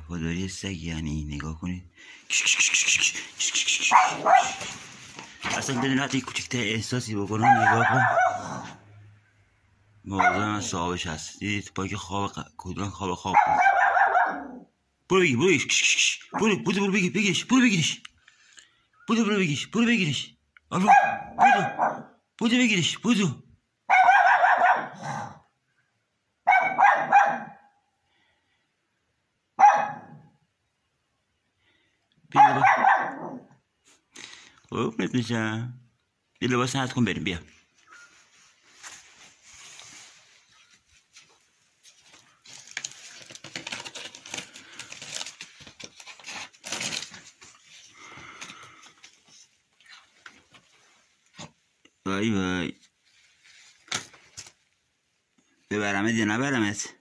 وفاداری سگ یعنی نگاه کنید اصلا بدون حتی کوچکتر احساسی بکنم نگاه کن موضوع من صاحبش هست دیدید با که خواب کدوم خواب برو بگیرش برو بگیرش آلو برو بگیرش بیا قربونت میشم یه لباس حد کن بریم بیا وای ببرمت یا نبرمت